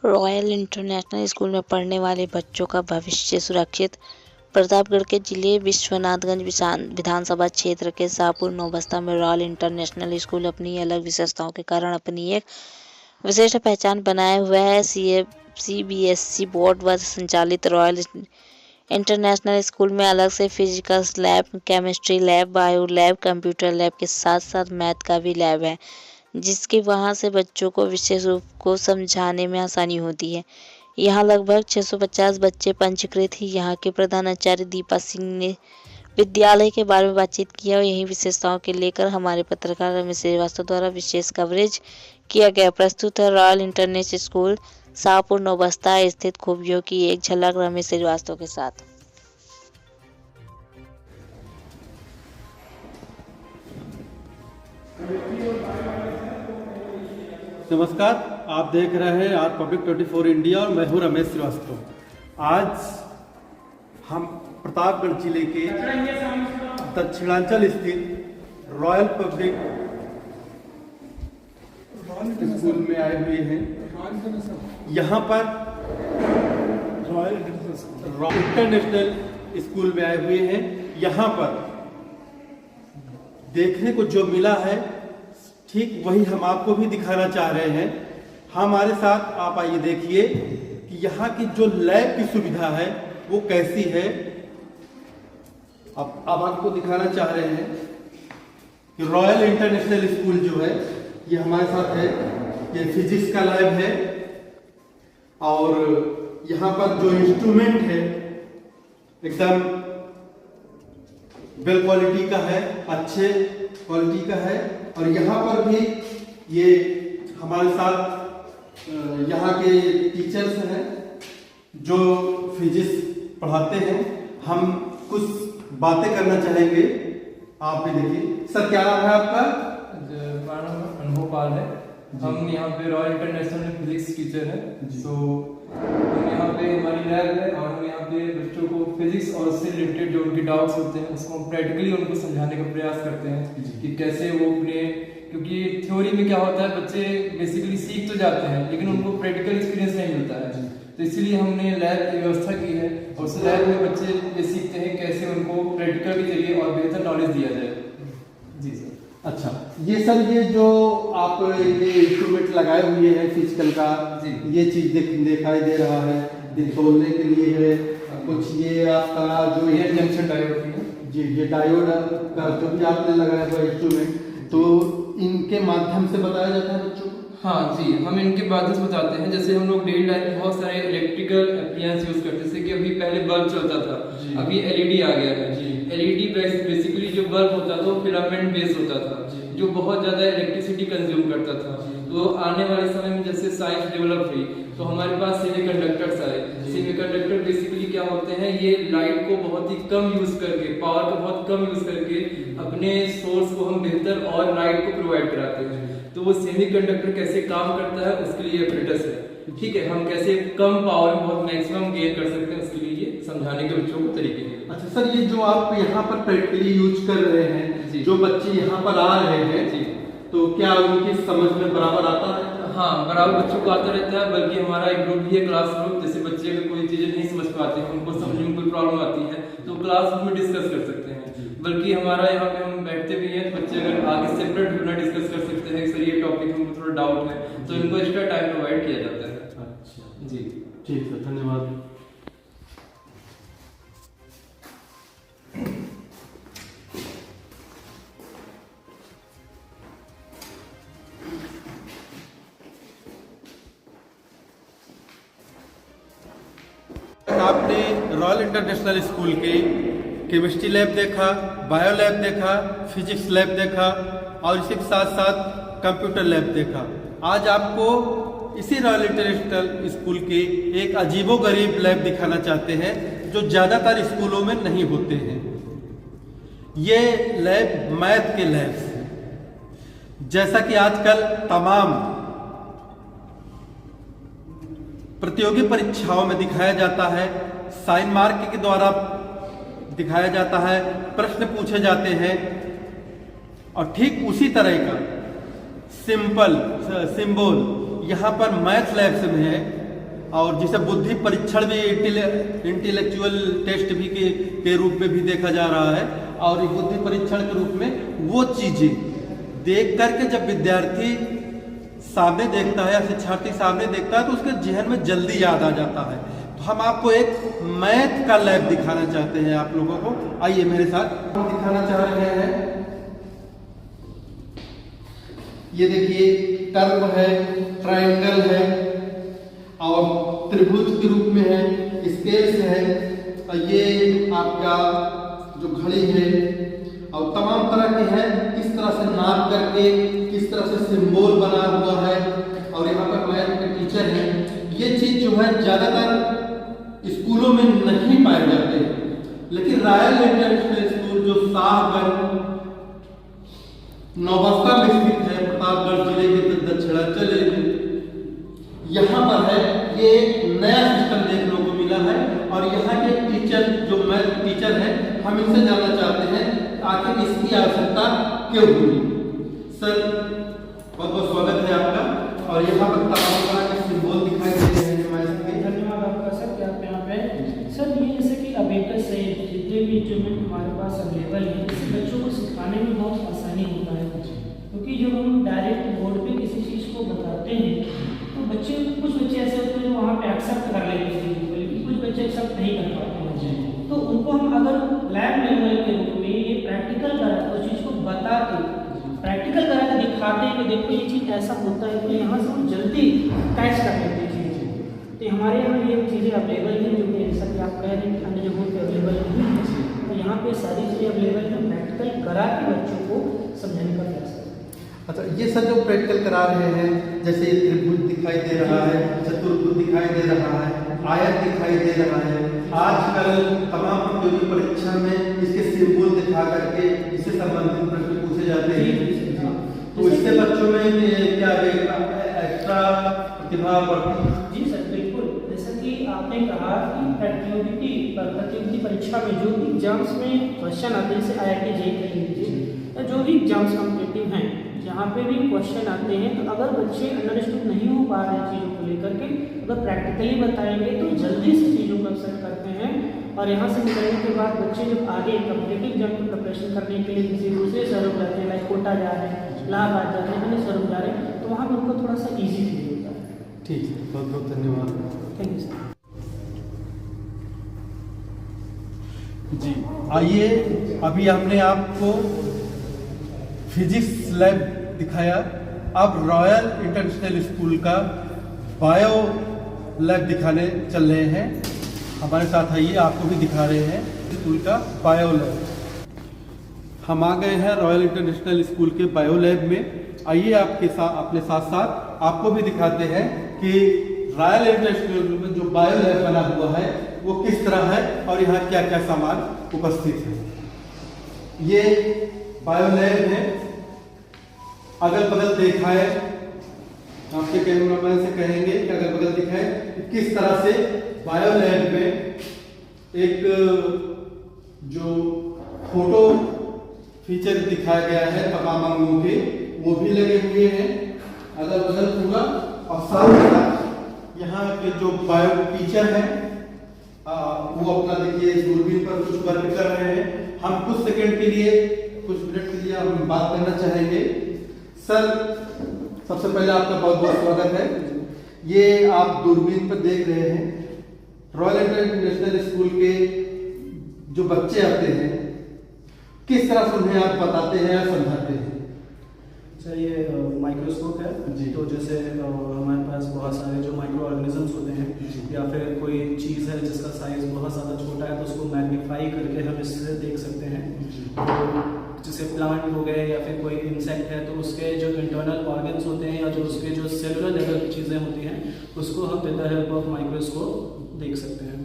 Royal international school में पढ़ने वाले बच्चों का भविष्य सुरक्षित। प्रतापगढ़ के जिले विश्वनाथगंज विधानसभा क्षेत्र के शाहपुर नौबस्ता में रॉयल इंटरनेशनल स्कूल अपनी अलग विशेषताओं के कारण अपनी एक विशिष्ट पहचान बनाए हुए है। CBSE बोर्ड व संचालित रॉयल इंटरनेशनल स्कूल में अलग से physics lab, chemistry lab, bio lab, computer lab के साथ साथ मैथ का भी लैब है, जिसकी वहां से बच्चों को विषय रूप को समझाने में आसानी होती है। यहाँ लगभग 650 बच्चे पंजीकृत ही। यहाँ के प्रधानाचार्य दीपा सिंह ने विद्यालय के बारे में बातचीत किया और यही विशेषताओं के लेकर हमारे पत्रकार रमेश श्रीवास्तव द्वारा विशेष कवरेज किया गया। प्रस्तुत है royal international school Shahpur Naubasta स्थित खूबियों की एक झलक रमेश श्रीवास्तव के साथ। नमस्कार, आप देख रहे हैं आर पब्लिक 24 इंडिया और मैं हूं रमेश श्रीवास्तव। आज हम प्रतापगढ़ जिले के दक्षिणांचल स्थित रॉयल पब्लिक स्कूल में आए हुए हैं। यहाँ पर रॉयल इंटरनेशनल स्कूल में आए हुए हैं। यहाँ पर देखने को जो मिला है ठीक वही हम आपको भी दिखाना चाह रहे हैं। हमारे साथ आप आइए, देखिए कि यहाँ की जो लैब की सुविधा है वो कैसी है। अब आपको दिखाना चाह रहे हैं कि रॉयल इंटरनेशनल स्कूल जो है ये हमारे साथ है। ये फिजिक्स का लैब है और यहाँ पर जो इंस्ट्रूमेंट है एकदम वेल क्वालिटी का है, अच्छे क्वालिटी का है। और यहाँ पर भी ये हमारे साथ यहाँ के टीचर्स हैं जो फिजिक्स पढ़ाते हैं। हम कुछ बातें करना चाहेंगे, आप भी देखिए। सर, क्या नाम है आपका? हमारा नाम अनुभव पाल है। हम यहाँ पे रॉयल इंटरनेशनल में फिजिक्स टीचर हैं। तो हम यहाँ पे हमारी लैब है और हम यहाँ पे बच्चों को फिजिक्स और उससे रिलेटेड जो उनके डाउट्स होते हैं उसको हम प्रैक्टिकली उनको समझाने का प्रयास करते हैं कि कैसे वो अपने, क्योंकि थ्योरी में क्या होता है बच्चे बेसिकली सीख तो जाते हैं लेकिन उनको प्रैक्टिकल एक्सपीरियंस नहीं मिलता है। तो इसीलिए हमने लैब की व्यवस्था की है और उस लैब में बच्चे ये सीखते हैं कैसे उनको प्रैक्टिकल के जरिए और बेहतर नॉलेज दिया जाए। जी सर। अच्छा, ये सर ये जो आप ये इंस्ट्रूमेंट लगाए हुए हैं फिजिकल का, ये चीज दिखाई दे रहा है, ये तोलने के लिए है कुछ। ये आपका जो ये जंक्शन डायोड है जी, ये डायोड का जो भी आपने लगाया हुआ इंस्ट्रूमेंट, तो इनके माध्यम से बताया जाता है बच्चों को? हाँ जी, हम इनके माध्यम से बताते हैं। जैसे हम लोग डेली लाइफ में बहुत सारे इलेक्ट्रिकल एप्लायंस यूज करते हैं, जैसे कि अभी पहले बल्ब चलता था, अभी LED आ गया है। LED बेसिकली जो बल्ब होता था वो फिलामेंट बेस होता था जो बहुत ज्यादा इलेक्ट्रिसिटी कंज्यूम करता था। तो आने वाले समय में जैसे साइंस डेवलप हुई तो हमारे पास सेमीकंडक्टर्स आए। सेमीकंडक्टर बेसिकली क्या होते हैं, ये लाइट को बहुत ही कम यूज करके, पावर को बहुत कम यूज करके अपने सोर्स को हम बेहतर और लाइट को प्रोवाइड कराते हैं। तो वो सेमीकंडक्टर कैसे काम करता है उसके लिए एपरेटस है। ठीक है, हम कैसे कम पावर में बहुत मैक्सिमम गेन कर सकते हैं उसके लिए ये समझाने के बच्चों को तरीके हैं। अच्छा सर, ये जो आप यहाँ पर प्रैक्टिकली यूज कर रहे हैं, जो बच्चे यहाँ पर आ रहे हैं जी, तो क्या उनकी समझ में बराबर आता है? हाँ, बराबर बच्चों को आता रहता है। बल्कि हमारा एक ग्रुप भी है, क्लास ग्रुप। जैसे बच्चे अगर कोई चीजें नहीं समझ पाते हैं, उनको समझने में कोई प्रॉब्लम आती है तो क्लास ग्रुप में डिस्कस कर सकते हैं। बल्कि हमारा यहाँ पे हम बैठते भी हैं, बच्चे अगर आगे सेपरेट भी डिस्कस कर सकते हैं सर ये टॉपिक हमको थोड़ा डाउट है, तो इनको एक्स्ट्रा टाइम प्रोवाइड किया जाता है। अच्छा जी, ठीक है, धन्यवाद। आपने रॉयल इंटरनेशनल स्कूल के केमिस्ट्री लैब देखा, बायो लैब देखा, फिजिक्स लैब देखा और इसी के साथ साथ कंप्यूटर लैब देखा। आज आपको इसी रॉयल इंटरनेशनल स्कूल के एक अजीबोगरीब लैब दिखाना चाहते हैं जो ज़्यादातर स्कूलों में नहीं होते हैं। ये लैब मैथ के लैब्स हैं। जैसा कि आजकल तमाम प्रतियोगी परीक्षाओं में दिखाया जाता है, साइन मार्क के द्वारा दिखाया जाता है, प्रश्न पूछे जाते हैं, और ठीक उसी तरह का सिंबल यहाँ पर मैथ लैब्स में है और जिसे बुद्धि परीक्षण भी इंटेलेक्चुअल टेस्ट भी के रूप में भी देखा जा रहा है। और इस बुद्धि परीक्षण के रूप में वो चीज़ें देख करके जब विद्यार्थी सामने देखता है या शिक्षार्थी सामने देखता है तो उसके जहन में जल्दी याद आ जाता है। तो हम आपको एक मैथ का लैब दिखाना चाहते हैं आप लोगों को। आइए मेरे साथ। हम दिखाना चाह रहे हैं, ये देखिए कर्व है, ट्रायंगल है और त्रिभुज के रूप में है, स्केल्स है, ये आपका जो घड़ी है और तमाम तरह के हैं। किस तरह से नाप करके किस तरह से सिंबल बना हुआ है और यहाँ पर मैथ के टीचर हैं। ये चीज जो है ज्यादातर स्कूलों में नहीं पाए जाते, लेकिन रॉयल इंटरनेशनल स्कूल जो शाहगंज नौबस्ता में स्थित है, प्रतापगढ़ जिले के दक्षिणांचल यहाँ पर है, ये नया सिस्टम देखने को मिला है। और यहाँ के टीचर जो मैथ टीचर हैं, हम इनसे जानना चाहते हैं आखिर इसकी आवश्यकता क्यों हुई। सर बहुत बहुत स्वागत है आपका। और यहाँ पर तमाम तरह के सिंबल दिखाई दे रहे हैं। धन्यवाद आपका सर कि आप यहाँ पे। सर ये जैसे कि अबेकस है, जितने भी इंस्ट्रूमेंट हमारे पास अवेलेबल है, इससे बच्चों को सिखाने में बहुत आसानी होता है। क्योंकि जब हम डायरेक्ट बोर्ड पे किसी चीज़ को बताते हैं तो बच्चे, कुछ बच्चे ऐसे होते हैं जो वहाँ पे एक्सेप्ट कर लेते हैं, लेकिन कुछ बच्चे एक्सेप्ट नहीं कर पाते हैं। तो उनको हम अगर लैब लेवल के रूप में ये प्रैक्टिकल करा उस चीज़ को बता के प्रैक्टिकल करा के दिखाते हैं कि देखो ये चीज़ ऐसा होता है, तो यहाँ से हम जल्दी कैच कर लेते हैं चीज़ें। तो हमारे यहाँ ये चीज़ें अवेलेबल हैं, जो कि जैसा कि आप कह रहे हैं अन्य जगहों पर अवेलेबल नहीं है, तो यहाँ पे सारी चीज़ें अवेलेबल हैं। प्रैक्टिकल करा के बच्चों को समझाने का प्रयास। अच्छा, ये सर जो प्रैक्टिकल करा रहे हैं, जैसे त्रिभुज दिखाई दे रहा है, चतुर्भुज दिखाई दे रहा है, आयत दिखाई दे रहा है। आजकल तमाम प्रतियोगी परीक्षा में इसके सिंबल दिखा करके इससे संबंधित प्रश्न पूछे जाते हैं। तो इससे बच्चों में क्या एक्स्ट्रा प्रतिभा बढ़ती? जी सर, बिल्कुल। जैसा कि आपने कहा कि प्रतियोगी परीक्षा में जो भी एग्जाम्स में क्वेश्चन आते हैं, जैसे IIT JEE के लीजिए या जो भी एग्जाम्स कॉम्पिटिटिव हैं, जहाँ पे भी क्वेश्चन आते हैं, तो अगर बच्चे अंडरस्टूड नहीं हो पा रहे चीज़ों को लेकर के, अगर प्रैक्टिकली बताएंगे तो जल्दी से चीज़ों को अक्सर करते हैं। और यहाँ से निकलने के बाद बच्चे जब आगे कॉम्पिटिटिव एग्जाम की प्रिपरेशन करने के लिए किसी दूसरे शहरों जाते हैं, लाइक कोटा जा रहे हैं, इलाहाबाद जा रहे हैं, अन्य शहरों जा रहे हैं, तो वहाँ पर उनको थोड़ा सा ईजी फील होता है। ठीक है, बहुत बहुत धन्यवाद। Thank you sir. जी आइए, अभी हमने आपको फिजिक्स लैब दिखाया, अब रॉयल इंटरनेशनल स्कूल का बायो लैब दिखाने चल रहे हैं। हमारे साथ आइए, आपको भी दिखा रहे हैं स्कूल का बायो लैब। हम आ गए हैं रॉयल इंटरनेशनल स्कूल के बायो लैब में। आइए आपके साथ, अपने साथ साथ आपको भी दिखाते हैं कि रॉयल इंटरनेशनल में जो बायो लैब बना हुआ है वो किस तरह है और यहाँ क्या क्या सामान उपस्थित है। ये बायो लैब है, अगल बगल दिखाए, आपके कैमरामैन से कहेंगे कि अगल बगल दिखाए कि किस तरह से बायो लैब में एक जो फोटो फीचर दिखाया गया है तमाम अंगों के, वो भी लगे हुए हैं अगल बगल पूरा। और साथ यहाँ के जो बायो टीचर हैं वो अपना देखिए दूरबीन पर कुछ वर्क कर रहे हैं। हम कुछ सेकंड के लिए, कुछ मिनट के लिए हम बात करना चाहेंगे। सर, सबसे पहले आपका बहुत बहुत स्वागत है। ये आप दूरबीन पर देख रहे हैं, रॉयल इंटरनेशनल स्कूल के जो बच्चे आते हैं, किस तरह से उन्हें आप बताते हैं या समझाते हैं? अच्छा, ये माइक्रोस्कोप है जी। तो जैसे हमारे पास बहुत सारे जो माइक्रो ऑर्गेनिजम्स होते हैं या फिर कोई चीज़ है जिसका साइज बहुत ज़्यादा छोटा है, तो उसको मैग्नीफाई करके हम इससे देख सकते हैं। तो जैसे प्लांट हो गए या फिर कोई इंसेक्ट है, तो उसके जो इंटरनल ऑर्गन्स होते हैं या जो उसके जो सेलुलर लेवल की चीज़ें होती हैं, उसको हम with the help of microscope देख सकते हैं।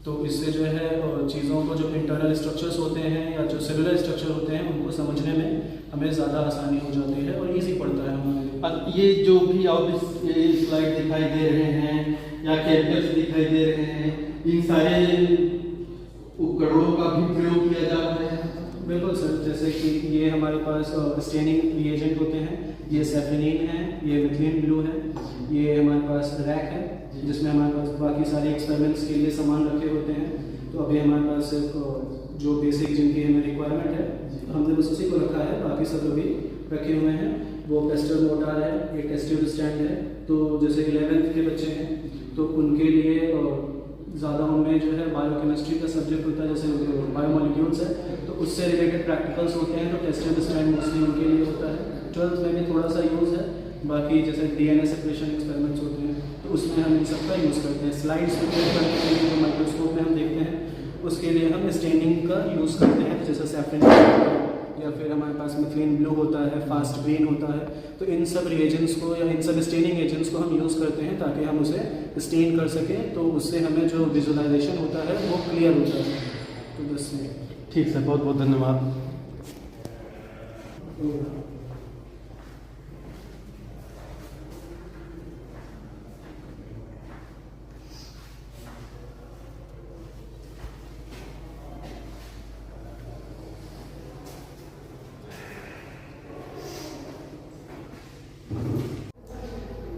तो इससे जो है चीज़ों को जो इंटरनल स्ट्रक्चर्स होते हैं या जो सेलुलर स्ट्रक्चर होते हैं, उनको समझने में हमें ज़्यादा आसानी हो जाती है और इजी पड़ता है हमारे लिए। ये जो भी आप स्लाइड दिखाई दे रहे हैं या कैरेक्टर्स दिखाई दे रहे हैं, इन सारे उपकरणों का भी प्रयोग किया जा रहा है? बिल्कुल सर, जैसे कि ये हमारे पास स्टेनिंग रिएजेंट होते हैं, ये सेफिनीन है, ये मिथिलीन ब्लू है, ये हमारे पास रैक है जिसमें हमारे पास बाकी सारे एक्सपेरिमेंट्स के लिए सामान रखे होते हैं। तो अभी हमारे पास सिर्फ जो बेसिक जिनकी हमें रिक्वायरमेंट है हमने बस उसी को रखा है, बाकी सब अभी रखे हुए हैं। वो पेस्टल मोटार है, ये टेस्ट ट्यूब स्टैंड है। तो जैसे 11th के बच्चे हैं तो उनके लिए ज़्यादा उनमें जो है बायोकेमिस्ट्री का सब्जेक्ट होता है, जैसे बायोमोलिक्यूल्स है तो उससे रिलेटेड प्रैक्टिकल्स होते हैं, तो टेस्ट ट्यूब स्टैंड मोस्टली उनके लिए होता है। 12th में भी थोड़ा सा यूज़ है, बाकी जैसे DNA सेपरेशन एक्सपेरिमेंट्स होते हैं तो उसमें हम इन सबका यूज़ करते हैं। स्लाइड्स प्रिपेयर करने के लिए जो माइक्रोस्कोप में हम देखते हैं उसके लिए हम स्टेनिंग का यूज़ करते हैं, जैसे सैफरन या फिर हमारे पास मिथिलीन ब्लू होता है, फास्ट ग्रीन होता है। तो इन सब रिएजेंट्स को या इन सब स्टेनिंग एजेंट्स को हम यूज़ करते हैं ताकि हम उसे स्टेन कर सकें, तो उससे हमें जो विजुअलाइजेशन होता है वो क्लियर होता है। तो बस ठीक सर, बहुत बहुत धन्यवाद।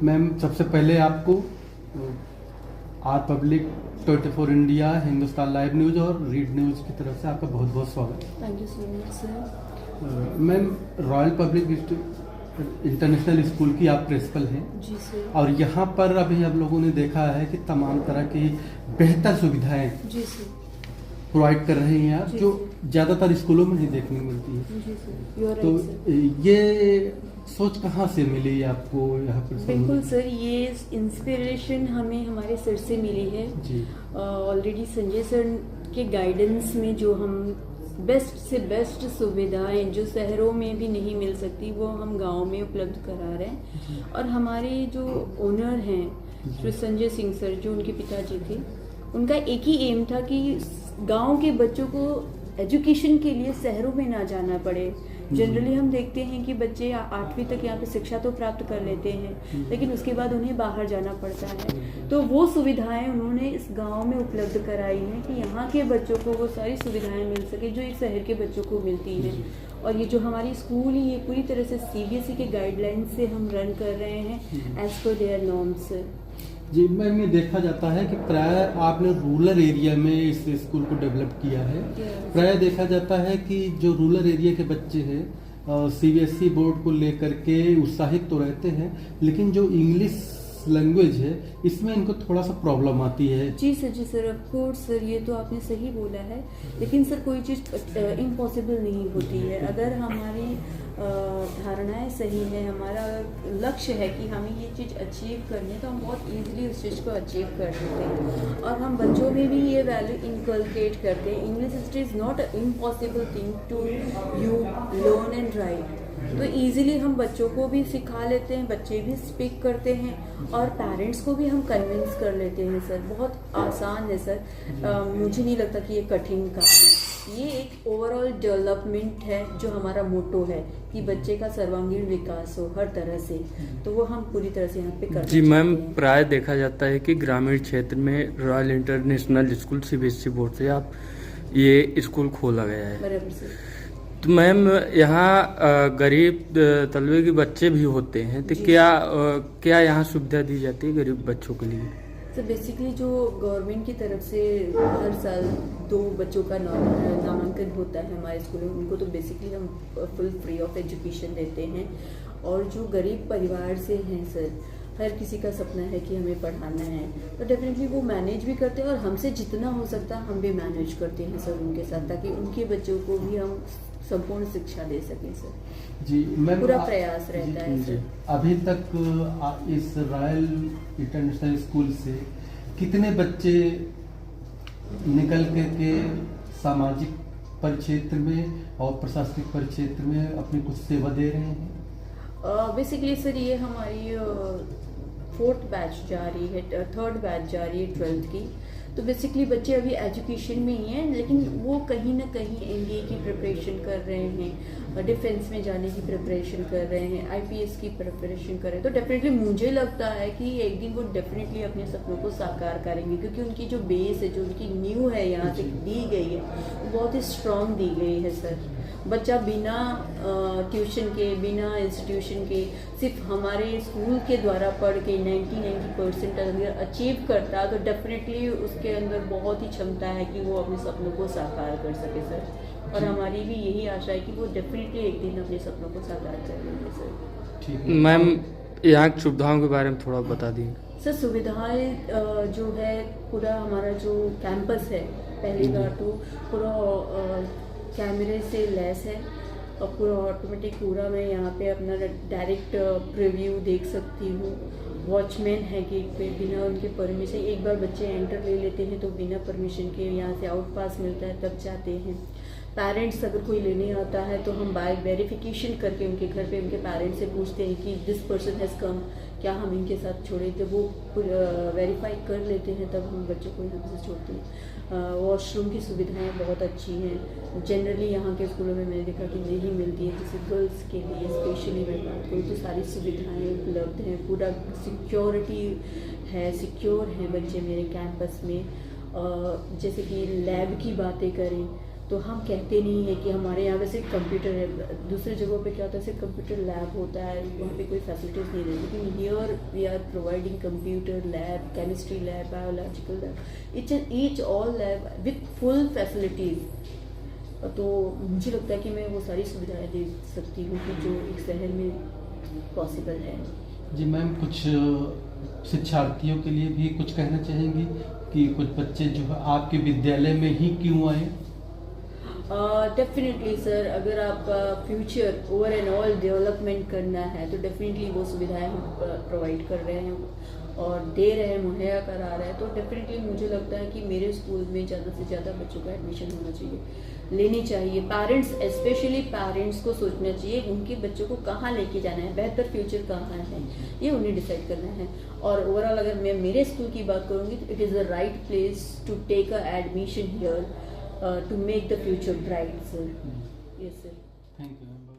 मैम, सबसे पहले आपको Republic 24 India, Hindustan live news और रीड न्यूज़ की तरफ से आपका बहुत बहुत स्वागत है। Thank you so much sir. Ma'am, royal public international school की आप प्रिंसिपल हैं जी सर। और यहाँ पर अभी हम लोगों ने देखा है कि तमाम तरह की बेहतर सुविधाएं जी सर। प्रोवाइड कर रही हैं आप, जी जो ज़्यादातर स्कूलों में नहीं देखने को मिलती है। जी सर, यू आर तो राइट सर। ये सोच कहाँ से मिली आपको यहाँ पर? बिल्कुल सर, ये इंस्पिरेशन हमें हमारे सर से मिली है। जी। ऑलरेडी संजय सर के गाइडेंस में जो हम बेस्ट से बेस्ट सुविधाएं जो शहरों में भी नहीं मिल सकती वो हम गांव में उपलब्ध करा रहे हैं। और हमारे जो ओनर हैं श्री संजय सिंह सर, जो उनके पिताजी थे, उनका एक ही एम था कि गांव के बच्चों को एजुकेशन के लिए शहरों में ना जाना पड़े। जनरली हम देखते हैं कि बच्चे 8वीं तक यहाँ पे शिक्षा तो प्राप्त कर लेते हैं, लेकिन उसके बाद उन्हें बाहर जाना पड़ता है। तो वो सुविधाएं उन्होंने इस गांव में उपलब्ध कराई हैं कि यहाँ के बच्चों को वो सारी सुविधाएं मिल सके जो एक शहर के बच्चों को मिलती हैं। और ये जो हमारी स्कूल है ये पूरी तरह से CBSE के गाइडलाइन से हम रन कर रहे हैं as per there norms. Ji ma'am, ये देखा जाता है कि प्राय आपने रूरल एरिया में इस स्कूल को डेवलप किया है। प्राय देखा जाता है कि जो रूरल एरिया के बच्चे हैं CBSE बोर्ड को लेकर के उत्साहित तो रहते हैं, लेकिन जो इंग्लिश लैंग्वेज है इसमें इनको थोड़ा सा प्रॉब्लम आती है। जी सर, ऑफ कोर्स सर, ये तो आपने सही बोला है। लेकिन सर कोई चीज़ इम्पॉसिबल नहीं होती है। अगर हमारी धारणाएं सही है, हमारा लक्ष्य है कि हमें ये चीज़ अचीव करनी है, तो हम बहुत इजीली उस चीज़ को अचीव कर सकते हैं। और हम बच्चों में भी ये वैल्यू इनकलकेट करते हैं। English is not a impossible thing to you learn and write. तो इजीली हम बच्चों को भी सिखा लेते हैं, बच्चे भी स्पीक करते हैं और पेरेंट्स को भी हम कन्विंस कर लेते हैं। सर बहुत आसान है सर, मुझे नहीं लगता कि ये कठिन काम है। ये एक ओवरऑल डेवलपमेंट है जो हमारा मोटो है कि बच्चे का सर्वांगीण विकास हो हर तरह से, तो वो हम पूरी तरह से यहाँ पे करना जी मैम, चाहते हैं। प्राय देखा जाता है कि ग्रामीण क्षेत्र में royal international school CBSE board से आप ये स्कूल खोला गया है। बराबर सर। तो मैम, यहाँ गरीब तलबे के बच्चे भी होते हैं, तो क्या यहाँ सुविधा दी जाती है गरीब बच्चों के लिए? तो बेसिकली जो गवर्नमेंट की तरफ से हर साल 2 बच्चों का नामांकन होता है हमारे स्कूल में, उनको तो बेसिकली हम फुल फ्री ऑफ एजुकेशन देते हैं। और जो गरीब परिवार से हैं सर, हर किसी का सपना है कि हमें पढ़ाना है, तो डेफिनेटली वो मैनेज भी करते हैं और हमसे जितना हो सकता है हम भी मैनेज करते हैं सर उनके साथ, ताकि उनके बच्चों को भी हम संपूर्ण शिक्षा दे सकें सर। जी मैम, पूरा प्रयास रहता है सर। अभी तक इस रॉयल इंटरनेशनल स्कूल से कितने बच्चे निकल के सामाजिक परिक्षेत्र में और प्रशासनिक परिक्षेत्र में अपनी कुछ सेवा दे रहे हैं? बेसिकली सर ये हमारी 4th बैच जा रही है, 3rd बैच जा रही है 12th की। तो बेसिकली बच्चे अभी एजुकेशन में ही हैं, लेकिन वो कहीं ना कहीं एनडीए की प्रिपरेशन कर रहे हैं, डिफेंस में जाने की प्रिपरेशन कर रहे हैं, आईपीएस की प्रिपरेशन कर रहे हैं। तो डेफिनेटली मुझे लगता है कि एक दिन वो डेफिनेटली अपने सपनों को साकार करेंगे, क्योंकि उनकी जो बेस है, जो उनकी नींव है यहाँ से दी गई है, वो बहुत ही स्ट्रॉन्ग दी गई है सर। बच्चा बिना ट्यूशन के, बिना इंस्टीट्यूशन के, सिर्फ हमारे स्कूल के द्वारा पढ़ के 90% अगर अचीव करता तो डेफिनेटली उसके अंदर बहुत ही क्षमता है कि वो अपने सपनों को साकार कर सके सर। और हमारी भी यही आशा है कि वो डेफिनेटली एक दिन अपने सपनों को साकार कर लेंगे सर। मैम, यहाँ की सुविधाओं के बारे में थोड़ा बता दी सर। सुविधाएं जो है, पूरा हमारा जो कैंपस है, पहली बार तो पूरा कैमरे से लेस है और पूरा ऑटोमेटिक, पूरा मैं यहाँ पे अपना डायरेक्ट प्रीव्यू देख सकती हूँ। वॉचमैन है गेट पे, बिना उनके परमिशन, एक बार बच्चे एंटर ले लेते हैं तो बिना परमिशन के यहाँ से आउट पास मिलता है तब जाते हैं। पेरेंट्स अगर कोई लेने आता है तो हम बाय वेरिफिकेशन करके उनके घर पे उनके पेरेंट्स से पूछते हैं कि दिस पर्सन हैज़ कम, क्या हम इनके साथ छोड़े, तो वो वेरीफाई कर लेते हैं, तब हम बच्चों को यहाँ से छोड़ते हैं। वॉशरूम की सुविधाएं बहुत अच्छी हैं। जनरली यहाँ के स्कूलों में मैंने देखा कि नहीं मिलती है, जैसे गर्ल्स के लिए स्पेशली मैं बात करूँ तो सारी सुविधाएं उपलब्ध हैं, पूरा सिक्योरिटी है, सिक्योर हैं बच्चे मेरे कैंपस में। जैसे कि लैब की बातें करें तो हम कहते नहीं है कि हमारे यहाँ वैसे कंप्यूटर है, दूसरी जगहों पे क्या होता है, सिर्फ कंप्यूटर लैब होता है, वहाँ पे कोई फैसिलिटीज़ नहीं रहती, लेकिन here we are providing computer lab, chemistry lab, biological lab, each all lab with full facilities. तो मुझे लगता है कि मैं वो सारी सुविधाएँ दे सकती हूँ कि जो एक शहर में पॉसिबल है। जी मैम, कुछ शिक्षार्थियों के लिए भी कुछ कहना चाहेंगी कि कुछ बच्चे जो है आपके विद्यालय में ही क्यों आए? डेफिनेटली सर, अगर आपका future over and all development करना है तो डेफिनेटली वो सुविधाएं हम प्रोवाइड कर रहे हैं और दे रहे हैं, मुहैया करा रहे हैं। तो डेफिनेटली मुझे लगता है कि मेरे स्कूल में ज़्यादा से ज़्यादा बच्चों का एडमिशन होना चाहिए, लेनी चाहिए। पेरेंट्स, स्पेशली पेरेंट्स को सोचना चाहिए उनके बच्चों को कहाँ लेके जाना है, बेहतर फ्यूचर कहाँ है, ये उन्हें डिसाइड करना है। और ओवरऑल अगर मैं मेरे स्कूल की बात करूँगी तो it is the right place to take a admission here to make the future bright, sir. Yes, sir. Thank you.